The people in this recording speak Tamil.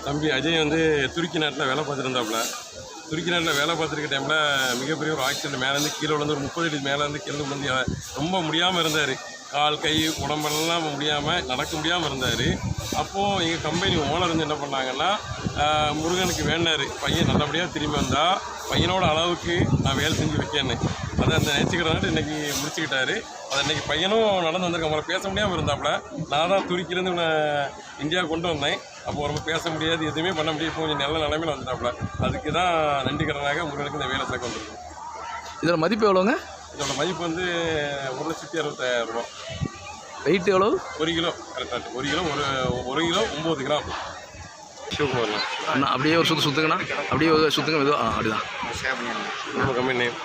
தம்பி அஜய் வந்து துருக்கி நாட்டில் வேலை பார்த்துருந்தாப்புல. துருக்கி நாட்டில் வேலை பார்த்துருக்க டைமில் மிகப்பெரிய ஒரு ஆக்சிடென்ட் மேலேருந்து கீழே விழுந்து ஒரு 30 அடி மேலேருந்து கீழே விழுந்து ரொம்ப முடியாமல் இருந்தார். கால் கை உடம்பெல்லாம் முடியாமல் நடக்க முடியாமல் இருந்தார். அப்போது எங்கள் கம்பெனி ஓனர் வந்து என்ன பண்ணாங்கன்னா, முருகனுக்கு வேண்டார் பையன் நல்லபடியாக திரும்பி வந்தால் பையனோட அளவுக்கு நான் வேலை செஞ்சு வைக்கேன்னு. அதை அந்த நேச்சுக்கிறனாட்டு இன்றைக்கி முடிச்சுக்கிட்டாரு. அதை இன்றைக்கி பையனும் நடந்து வந்திருக்க. அவங்கள பேச முடியாமல் இருந்தாப்புல. நான் தான் துருக்கிலேருந்து இந்தியாவுக்கு கொண்டு வந்தேன். அப்போ ரொம்ப பேச முடியாது, எதுவுமே பண்ண முடியாது. இப்போ கொஞ்சம் நல்ல நிலைமையில் வந்துட்டாப்புல. அதுக்கு தான் நன்றிக்கிறனாக முருகனுக்கு இந்த வேலை சேர்க்க வந்திருக்கோம். இதோட மதிப்பு எவ்வளோங்க? இதோட மதிப்பு வந்து 1,65,000 ரூபா. வெயிட் எவ்வளோ? 1 கிலோ கரெக்டாக. 1 கிலோ 1 கிலோ 9 கிராம். அண்ணா அப்படியே ஒரு சுற்றுங்கண்ணா, அப்படியே சுற்றுங்க. அப்படிதான் நம்ம கம்பெனி நேம்.